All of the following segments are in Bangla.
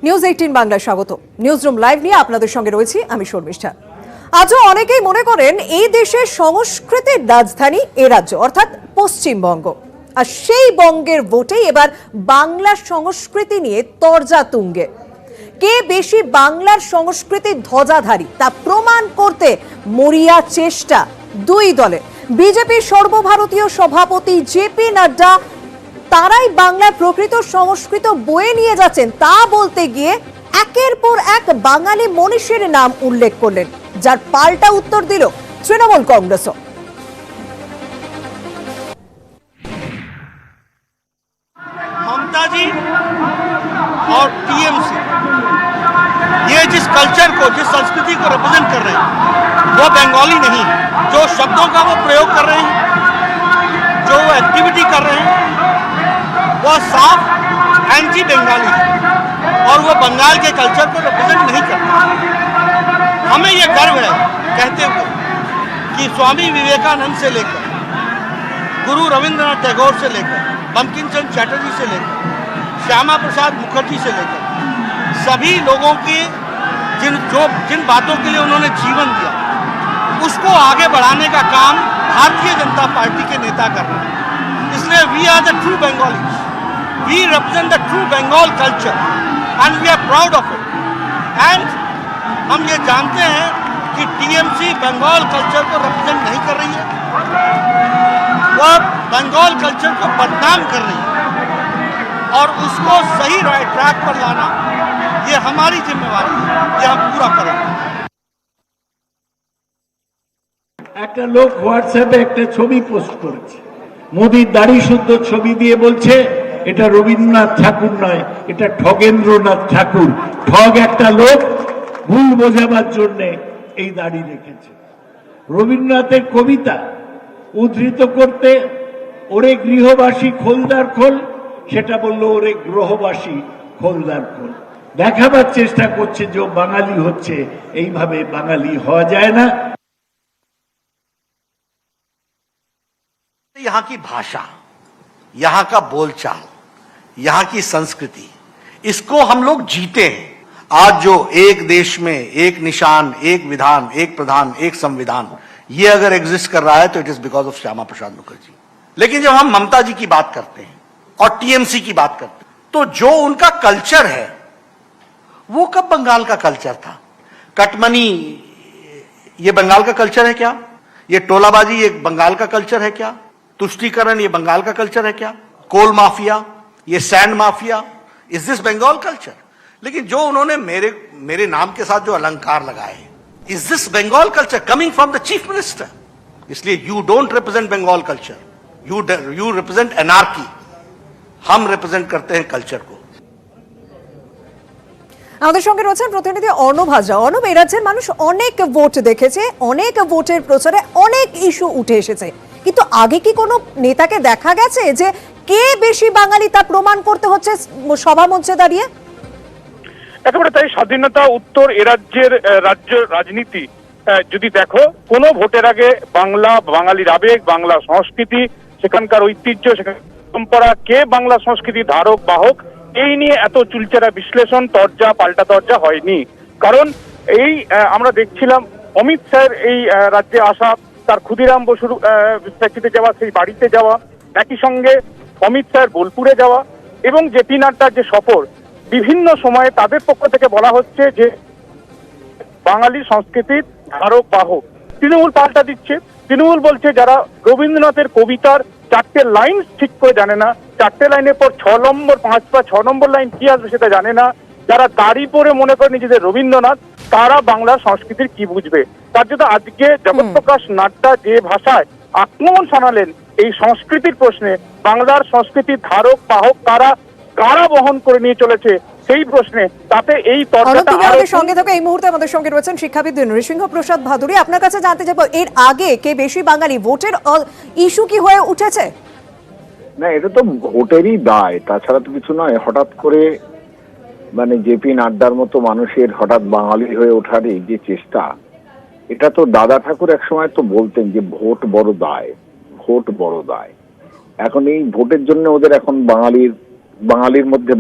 নিউজ 18 বাংলায় স্বাগত। নিউজরুম লাইভ নিয়ে আপনাদের সঙ্গে রয়েছি আমি শর্মিষ্ঠা। আজও অনেকেই মনে করেন এই দেশের সংস্কৃতির রাজধানী এ রাজ্য অর্থাৎ পশ্চিমবঙ্গ, আর সেই বঙ্গের ভোটেই এবার বাংলার সংস্কৃতি নিয়ে তরজা তুঙ্গে। কে বেশি বাংলার সংস্কৃতির ধ্বজাধারী তা প্রমাণ করতে মরিয়া চেষ্টা দুই দলে। বিজেপির সর্বভারতীয় সভাপতি জেপি নাড্ডা তারাই বাংলার প্রকৃত সংস্কৃত বয়ে নিয়ে যাচ্ছেন তা বলতে গিয়ে একের পর এক বাঙালি মনীষীর নাম উল্লেখ করলেন, যার পাল্টা উত্তর দিল তৃণমূল কংগ্রেসও। ममता जी और टीएमसी ये जिस कल्चर को, जिस संस्कृति को रिप्रेजेंट कर रहे हैं वो बंगाली नहीं। जो शब्दों का वो प्रयोग कर रहे हैं, जो वो एक्टिविटी कर रहे हैं वो साफ एंटी बंगाली है और वो बंगाल के कल्चर को रिप्रेजेंट नहीं करते। हमें ये गर्व है कहते हुए कि स्वामी विवेकानंद से लेकर गुरु रविंद्रनाथ टैगोर से लेकर बंकिम चंद्र चटर्जी से लेकर श्यामा प्रसाद मुखर्जी से लेकर सभी लोगों के जिन बातों के लिए उन्होंने जीवन दिया उसको आगे बढ़ाने का काम भारतीय जनता पार्टी के नेता कर रहे हैं। इसलिए we are the true Bengalis, we represent the true Bengal culture and we are proud of it. And हम ये जानते हैं कि टीएमसी बंगाल कल्चर को रिप्रेजेंट नहीं कर रही है, वो बंगाल कल्चर को बदनाम कर रही है और उसको सही ट्रैक पर लाना ये हमारी जिम्मेवारी है, ये हम पूरा करेंगे। একটা লোক হোয়াটসঅ্যাপে একটা ছবি পোস্ট করেছে, মোদির দাড়ি শুদ্ধ ছবি দিয়ে বলছে এটা রবীন্দ্রনাথ ঠাকুর নয়, এটা ঠগেন্দ্রনাথ ঠাকুর। ঠগ একটা লোক ভুল বোঝাবার জন্য এই দাড়ি রেখেছে। রবীন্দ্রনাথের কবিতা উদ্ধৃত করতে ওরে গৃহবাসী খোলদার খোল, সেটা বললো ওরে গ্রহবাসী খোলদার খোল। দেখাবার চেষ্টা করছে যে বাঙালি হচ্ছে, এইভাবে বাঙালি হওয়া যায় না। यहाँ की भाषा, यहाँ का बोलचाल, यहाँ की संस्कृति, इसको हम लोग जीते हैं। आज जो एक देश में एक निशान, एक विधान, एक प्रधान, एक संविधान, ये अगर एग्जिस्ट कर रहा है तो it is because of Shyama Prasad Mukherjee. लेकिन जब हम ममता जी की बात करते हैं और टीएमसी की बात करते हैं तो जो उनका कल्चर है वो कब बंगाल का कल्चर था? कटमनी ये बंगाल का कल्चर है क्या? ये टोलाबाजी ये बंगाल का कल्चर है क्या? तुष्टीकरण ये बंगाल का कल्चर है क्या? कोल माफिया, ये sand mafia, is this Bengal culture? लेकिन जो उन्होंने मेरे नाम के साथ जो अलंकार लगाए, is this Bengal culture coming from the chief minister? इसलिए you don't represent Bengal culture, you represent anarchy. हम रिप्रेजेंट करते हैं कल्चर को। আমাদের সঙ্গে রয়েছেন প্রতিনিধি অর্ণব হাজরা। অর্ণব, এই রাজ্যের মানুষ অনেক ভোট দেখেছে, অনেক ভোটের প্রচারে অনেক ইস্যু উঠে এসেছে, কিন্তু আগে কি কোনো নেতাকে দেখা গেছে যে কে বেশি বাঙালি তা প্রমাণ করতে হচ্ছে সভা মঞ্চে দাঁড়িয়ে? একেবারে তাই। স্বাধীনতা উত্তর এ রাজ্যের রাজনীতি যদি দেখো, কোন ভোটের আগে বাংলা, বাঙালির আবেগ, বাংলা সংস্কৃতি, সেখানকার ঐতিহ্য, সেখানকার পরম্পরা, কে বাংলা সংস্কৃতির ধারক বাহক, এই নিয়ে এত চুলচেরা বিশ্লেষণ, তরজা পাল্টা তরজা হয়নি। কারণ এই আমরা দেখছিলাম অমিত শাহের এই রাজ্যে আসা, তার ক্ষুদিরাম বসুর প্রেক্ষিতে যাওয়া, সেই বাড়িতে যাওয়া, একই সঙ্গে অমিত শাহের বোলপুরে যাওয়া এবং জেপি নাড্ডার যে সফর, বিভিন্ন সময়ে তাদের পক্ষ থেকে বলা হচ্ছে যে বাঙালি সংস্কৃতির ধারক বাহক। তৃণমূল পাল্টা দিচ্ছে, তৃণমূল বলছে যারা রবীন্দ্রনাথের কবিতার 4টে লাইন ঠিক করে জানে না, 4টে লাইনের পর 6 নম্বর 5 বা 6 নম্বর লাইন কি আসবে সেটা জানে না, যারা দাড়ি পরে মনে করে নিজেদের রবীন্দ্রনাথ, তারা বাংলা সংস্কৃতির কি বুঝবে? তার জন্য আজকে জগৎপ্রকাশ নাড্ডা যে ভাষায় আক্রমণ শানালেন এই সংস্কৃতির প্রশ্নে, বাংলার সংস্কৃতির ধারক বাহক কারা বহন করে নিয়ে চলেছে সেই প্রশ্নে, তাতে এই তর্কটা আমাদের সঙ্গে থাকে। এই মুহূর্তে আমাদের সঙ্গে রয়েছেন শিক্ষাবিদ নৃসিংহ প্রসাদ ভাদুরী। আপনার কাছে জানতে চাইবো, এর আগে কে বেশি বাঙালি ভোটের ইস্যু কি হয়ে উঠেছে? না, এটা তো ভোটেরই দায়, তাছাড়া তো কিছু নয়। হঠাৎ করে মানে জেপি নাড্ডার মতো মানুষের হঠাৎ বাঙালি হয়ে ওঠারই যে চেষ্টা, এটা তো দাদা ঠাকুর একসময় তো বলতেন যে ভোট বড় দায়, ভোট বড় দায়। এখন এই ভোটের জন্য ওদের এখন বাঙালির মধ্যে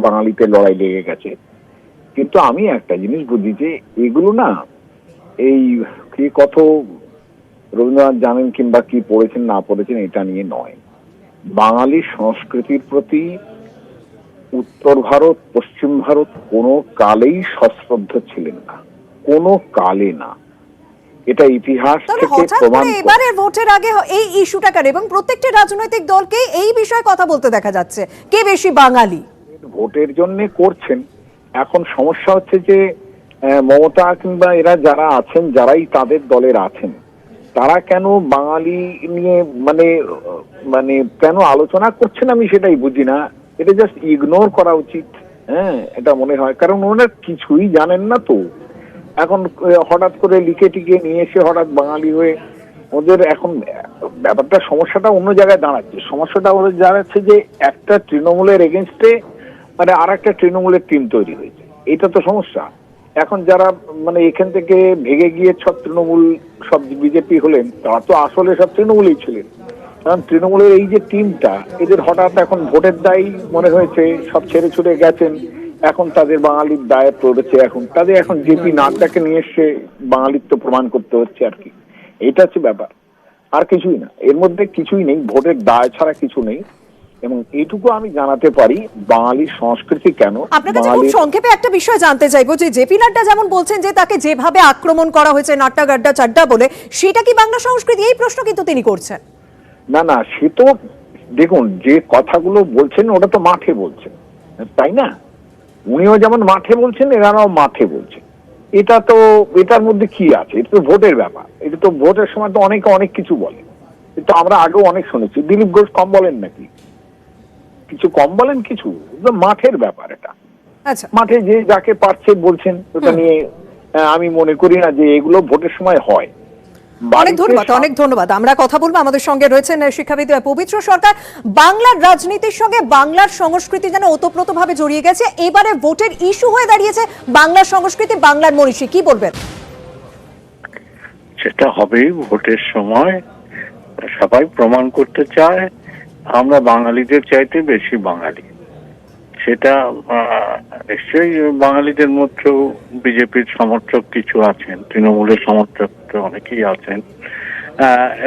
বাঙালিতে লড়াই লেগে গেছে। কিন্তু আমি একটা জিনিস বুঝি যে এগুলো না, এই কি কত রবীন্দ্রনাথ জানেন কিংবা কি পড়েছেন না পড়েছেন এটা নিয়ে নয়। বাঙালি সংস্কৃতির প্রতি উত্তর ভারত পশ্চিম ভারত কোনো কালেই সশ্রদ্ধ ছিলেন না, কোনো কালে না। এটা ইতিহাস তাহলে থেকে হঠাৎ প্রমাণ করে এবারের ভোটের আগে এই ইস্যুটা কেন, এবং প্রত্যেকটি রাজনৈতিক দলকে এই বিষয়ে কথা বলতে দেখা যাচ্ছে, কে বেশি বাঙালি? ভোটের জন্য করছেন। এখন সমস্যা হচ্ছে যে মমতা কিংবা এরা যারা আছেন, যারাই তাদের দলের আছেন, তারা কেন বাঙালি নিয়ে মানে মানে কেন আলোচনা করছেন আমি সেটাই বুঝি না। এটা জাস্ট ইগনোর করা উচিত। হ্যাঁ, এটা মনে হয়, কারণ ওনারা কিছুই জানেন না তো। এখন হঠাৎ করে লিখে টিকে নিয়ে এসে হঠাৎ বাঙালি হয়ে ওদের এখন ব্যাপারটা, সমস্যাটা অন্য জায়গায় দাঁড়াচ্ছে। সমস্যাটা ওদের দাঁড়াচ্ছে যে একটা তৃণমূলের এগেনস্টে মানে আর একটা তৃণমূলের টিম তৈরি হয়েছে, এটা তো সমস্যা। এখন যারা মানে এখান থেকে ভেগে গিয়ে সব তৃণমূল সব বিজেপি হলেন, তারা তো আসলে সব তৃণমূলেই ছিলেন। কারণ তৃণমূলের এই যে টিমটা, এদের হঠাৎ এখন ভোটের দায়ী মনে হয়েছে, সব ছেড়ে ছুড়ে গেছেন, এখন তাদের বাঙালির দায়ে পড়েছে। এখন জেপি নাড্ডাকে নিয়ে এসে বাঙালিত্ব প্রমাণ করতে হচ্ছে আর কি। এটা হচ্ছে ব্যাপার, আর কিছুই না। এর মধ্যে কিছুই নেই, ভোটের দায় ছাড়া কিছু নেই। এবং এইটুকু আমি জানাতে পারি, বাঙালির সংস্কৃতি কেন। আপনার কাছে খুব সংক্ষেপে একটা বিষয় জানতে চাইবো, যে জেপি নাড্ডা যেমন বলছেন যে তাকে যেভাবে আক্রমণ করা হয়েছে নাট্টা গাড্ডা চাড্ডা বলে, সেটা কি বাংলা সংস্কৃতি? এই প্রশ্ন কিন্তু তিনি করছেন। না না, সে তো দেখুন যে কথাগুলো বলছেন ওটা তো মাঠে বলছেন, তাই না? উনিও যেমন মাঠে বলছেন, এরাও মাঠে বলছেন। এটা তো, এটার মধ্যে কি আছে? এটা তো ভোটের ব্যাপার। এটা তো ভোটের সময় তো অনেকে অনেক কিছু বলে, কিন্তু আমরা আগেও অনেক শুনেছি। দিলীপ ঘোষ কম বলেন নাকি? কিছু কম বলেন? কিছু মাঠের ব্যাপার এটা। আচ্ছা, মাঠে যে যাকে পারছে বলছেন, ওটা নিয়ে আমি মনে করি না যে এগুলো ভোটের সময় হয়। অনেক ধন্যবাদ, অনেক ধন্যবাদ। আমরা কথা বলবো, আমাদের সঙ্গে রয়েছেন শিক্ষাবিদ পবিত্র সরকার। বাংলার রাজনীতির সঙ্গে বাংলার সংস্কৃতি যেন ওতপ্রোতভাবে জড়িয়ে গেছে, এবারে ভোটের ইস্যু হয়ে দাঁড়িয়েছে বাংলার সংস্কৃতি, বাংলার মনীষী, কি বলবেন? সেটা হবেই ভোটের সময়। সবাই প্রমাণ করতে চায় আমরা বাঙালিদের চাইতে বেশি বাঙালি। সেটা নিশ্চয়ই বাঙালিদের মধ্যেও বিজেপির সমর্থক কিছু আছেন, তৃণমূলের সমর্থক তো অনেকেই আছেন।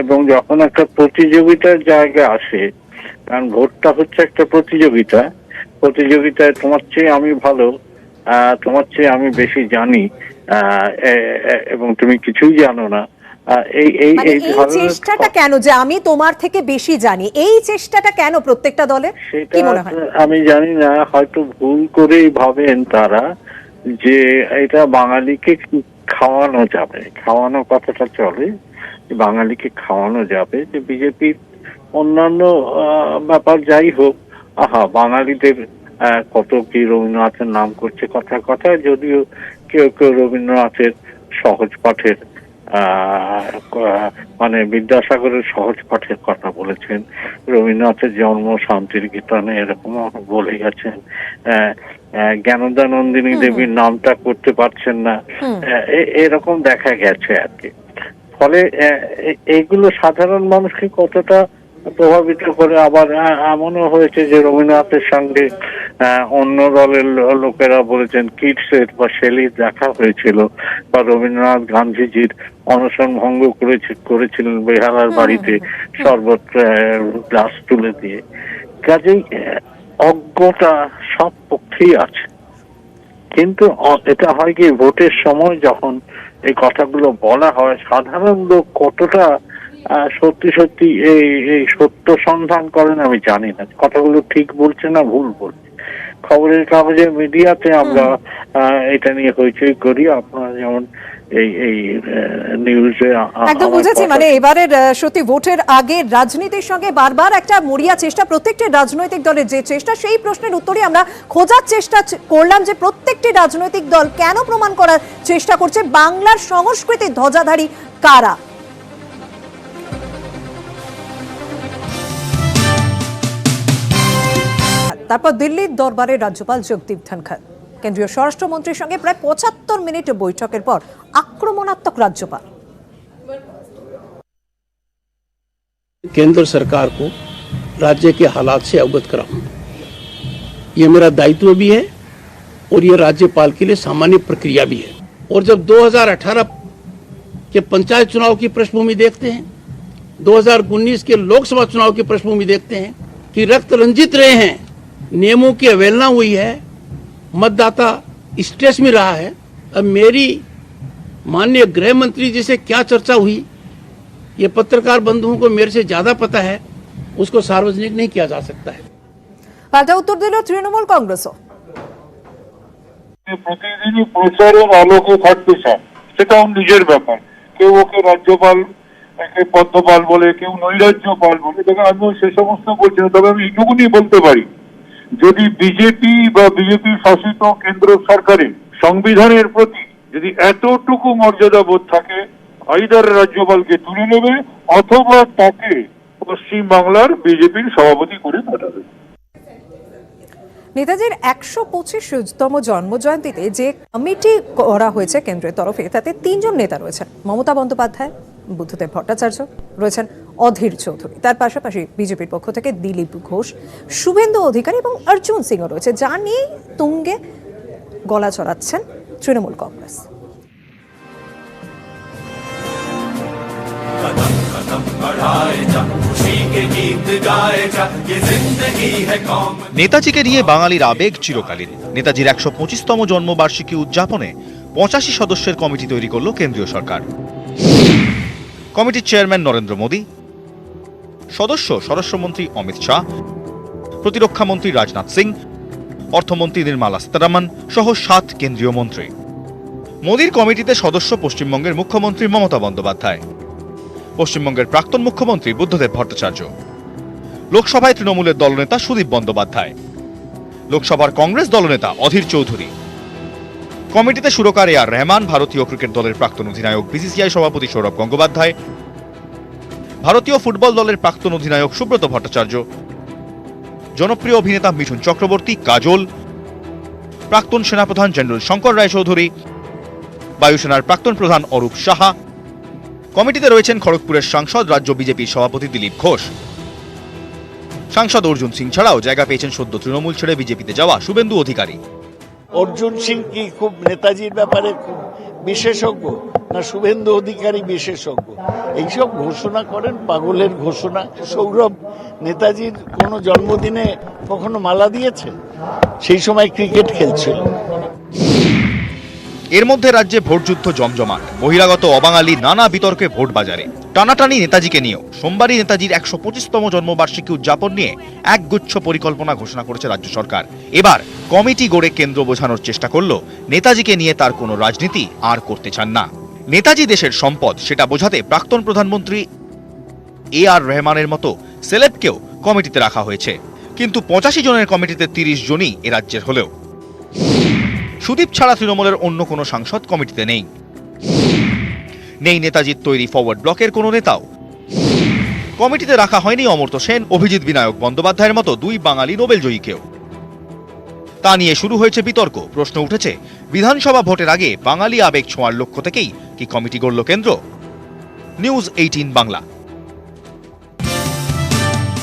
এবং যখন একটা প্রতিযোগিতার জায়গা আসে, কারণ ভোটটা হচ্ছে একটা প্রতিযোগিতায় তোমার চেয়ে আমি ভালো, তোমার চেয়ে আমি বেশি জানি, এবং তুমি কিছুই জানো না। এই চেষ্টাটা কেন, যে আমি তোমার থেকে বেশি জানি, এই চেষ্টাটা কেন প্রত্যেকটা দলে, কি মনে হয়? আমি জানি না, হয়তো ভুল করেই ভাবেন তারা যে এটা বাঙালিকে খাওয়ানো যাবে, খাওয়ানো কথাটা চলে, বাঙালিকে খাওয়ানো যাবে। যে বিজেপির অন্যান্য ব্যাপার যাই হোক, বাঙালিদের কত কি রবীন্দ্রনাথের নাম করছে কথায়, যদিও কেউ কেউ রবীন্দ্রনাথের সহজ পাঠের মানে বিদ্যাসাগরের সহজ পাঠের কথা বলেছেন, রবীন্দ্রনাথের জন্ম শান্তির গীতানে এরকম বলে গেছেন, জ্ঞানদানন্দিনী দেবীর নামটা করতে পারছেন না, এরকম দেখা গেছে আর কি। ফলে এইগুলো সাধারণ মানুষকে কতটা প্রভাবিত করে। আবার এমনও হয়েছে যে রবীন্দ্রনাথের সঙ্গে অন্য দলের লোকেরা বলেছেন কিটসের বা শেলির দেখা হয়েছিল, বা রবীন্দ্রনাথ গান্ধীজির অনশন ভঙ্গ করেছিলেন বেহালার বাড়িতে শরবত গ্লাস তুলে দিয়ে। কাজেই অজ্ঞতা সব পক্ষেই আছে। কিন্তু এটা হয় কি, ভোটের সময় যখন এই কথাগুলো বলা হয়, সাধারণ লোক কতটা সত্যি সত্যি এই সত্য সন্ধান করেন আমি জানি না, কথাগুলো ঠিক বলছে না ভুল বলছে। খবরের কাগজে মিডিয়াতে আমরা এটা নিয়ে হইচই করি, আপনারা যেমন এই নিউজে একদম বুঝেছি। মানে এবারের সত্যি ভোটের আগে রাজনীতির সঙ্গে বারবার একটা মরিয়া চেষ্টা, প্রত্যেকটি রাজনৈতিক দলের যে চেষ্টা, সেই প্রশ্নের উত্তরই আমরা খোঁজার চেষ্টা করলাম, যে প্রত্যেকটি রাজনৈতিক দল কেন প্রমাণ করার চেষ্টা করছে বাংলার সংস্কৃতির ধ্বজাধারী কারা। তারপর দিল্লির দরবারে রাজ্যপাল জগদীপ ধনখড়, কেন্দ্রীয় স্বরাষ্ট্রমন্ত্রীর সঙ্গে প্রায় 75 মিনিট বৈঠকের পর आक्रमणात्मक राज्यपाल। केंद्र सरकार को राज्य के हालात से अवगत कराऊं, ये मेरा दायित्व भी है और ये राज्यपाल के लिए सामान्य प्रक्रिया भी है। और जब 2018 के पंचायत चुनाव की पृष्ठभूमि देखते हैं, 2019 के लोकसभा चुनाव की पृष्ठभूमि देखते हैं कि रक्त रंजित रहे हैं, नियमों की अवहेलना हुई है, मतदाता स्ट्रेस में रहा है। अब मेरी माननीय गृह मंत्री जी से क्या चर्चा हुई, ये पत्रकार बंधुओं को मेरे से ज्यादा पता है, उसको सार्वजनिक नहीं किया जा सकता है। পাল্টা উত্তর দিল তৃণমূল কংগ্রেসও। প্রতিদিনই প্রচারের আলোকে থাকতে চান, সেটাও নিজের ব্যাপার। কেউ ওকে রাজ্যপাল, একে পদ্মপাল বলে, কেউ নৈরাজ্যপাল বলে। দেখেন, আমিও সে সমস্ত বলছি না, তবে আমি এইটুকুনি বলতে পারি, যদি বিজেপি বা বিজেপি শাসিত কেন্দ্র সরকারের সংবিধানের প্রতি যদি এতটুকু মর্যাদা বোধ থাকে, আইদার রাজ্যপালকে তুলে নেবে অথবা তাকে পশ্চিম বাংলার বিজেপির সভাপতি করে পাঠাবে। নেতাজির 125তম জন্মজয়ন্তীতে যে কমিটি করা হয়েছে কেন্দ্রের তরফে, তাতে 3 জন নেতা রয়েছেন। মমতা বন্দ্যোপাধ্যায়, বুদ্ধদেব ভট্টাচার্য রয়েছেন, অধীর চৌধুরী। তার পাশাপাশি বিজেপির পক্ষ থেকে দিলীপ ঘোষ, শুভেন্দু অধিকারী এবং অর্জুন সিংও রয়েছে, যা নিয়ে তুঙ্গে গলা চড়াচ্ছেন তৃণমূল কংগ্রেস। নেতাজিকে নিয়ে বাঙালির আবেগ চিরকালীন। নেতাজির 125তম জন্মবার্ষিকী উদযাপনে 85 সদস্যের কমিটি তৈরি করল কেন্দ্রীয় সরকার। কমিটির চেয়ারম্যান নরেন্দ্র মোদী, সদস্য স্বরাষ্ট্রমন্ত্রী অমিত শাহ, প্রতিরক্ষা মন্ত্রী রাজনাথ সিং, অর্থমন্ত্রী নির্মলা সীতারামন সহ 7 কেন্দ্রীয় মন্ত্রী। মোদীর কমিটিতে সদস্য পশ্চিমবঙ্গের মুখ্যমন্ত্রী মমতা বন্দ্যোপাধ্যায়, পশ্চিমবঙ্গের প্রাক্তন মুখ্যমন্ত্রী বুদ্ধদেব ভট্টাচার্য, লোকসভায় তৃণমূলের দলনেতা সুদীপ বন্দ্যোপাধ্যায়, লোকসভার কংগ্রেস দলনেতা অধীর চৌধুরী। কমিটিতে সুরকার এ আর রহমান, ভারতীয় ক্রিকেট দলের প্রাক্তন অধিনায়ক বিসিসিআই সভাপতি সৌরভ গঙ্গোপাধ্যায়, ভারতীয় ফুটবল দলের প্রাক্তন অধিনায়ক সুব্রত ভট্টাচার্য, জনপ্রিয় অভিনেতা মিঠুন চক্রবর্তী, কাজল, প্রাক্তন সেনাপ্রধান জেনারেল শঙ্কর রায়চৌধুরী, বায়ুসেনার প্রাক্তন প্রধান অরূপ সাহা। কমিটিতে রয়েছেন খড়গপুরের সাংসদ, রাজ্য বিজেপির সভাপতি দিলীপ ঘোষ। সাংসদ অর্জুন সিং ছাড়াও জায়গা পেয়েছেন সদ্য তৃণমূল ছেড়ে বিজেপিতে যাওয়া শুভেন্দু অধিকারী। অর্জুন সিং কি খুব নেতাজির ব্যাপারে খুব বিশেষজ্ঞ, না শুভেন্দু অধিকারী বিশেষজ্ঞ? এইসব ঘোষণা করেন পাগলের ঘোষণা। সৌরভ নেতাজির কোনো জন্মদিনে কখনো মালা দিয়েছে? সেই সময় ক্রিকেট খেলছিল। এর মধ্যে রাজ্যে ভোটযুদ্ধ জমজমাট, বহিরাগত অবাঙালি নানা বিতর্কে ভোট বাজারে। টানাটানি নেতাজিকে নিয়েও সোমবারই নেতাজির 125তম জন্মবার্ষিকী উদযাপন নিয়ে একগুচ্ছ পরিকল্পনা ঘোষণা করেছে রাজ্য সরকার। এবার কমিটি গড়ে কেন্দ্র বোঝানোর চেষ্টা করল নেতাজিকে নিয়ে তার কোনো রাজনীতি আর করতে চান না। নেতাজি দেশের সম্পদ, সেটা বোঝাতে প্রাক্তন প্রধানমন্ত্রী এ আর রহমানের মতো সেলেবকেও কমিটিতে রাখা হয়েছে। কিন্তু 85 জনের কমিটিতে 30 জনই এ রাজ্যের হলেও সুদীপ ছাড়া তৃণমূলের অন্য কোনো সাংসদ কমিটিতে নেই। নেই নেতাজির তৈরি ফরওয়ার্ড ব্লকের কোনো নেতাও। কমিটিতে রাখা হয়নি অমর্ত্য সেন, অভিজিৎ বিনায়ক বন্দ্যোপাধ্যায়ের মতো 2 বাঙালি নোবেলজয়ীকেও। তা নিয়ে শুরু হয়েছে বিতর্ক। প্রশ্ন উঠেছে, বিধানসভা ভোটের আগে বাঙালি আবেগ ছোঁয়ার লক্ষ্য থেকেই কি কমিটি গড়ল কেন্দ্র? নিউজ 18 বাংলা।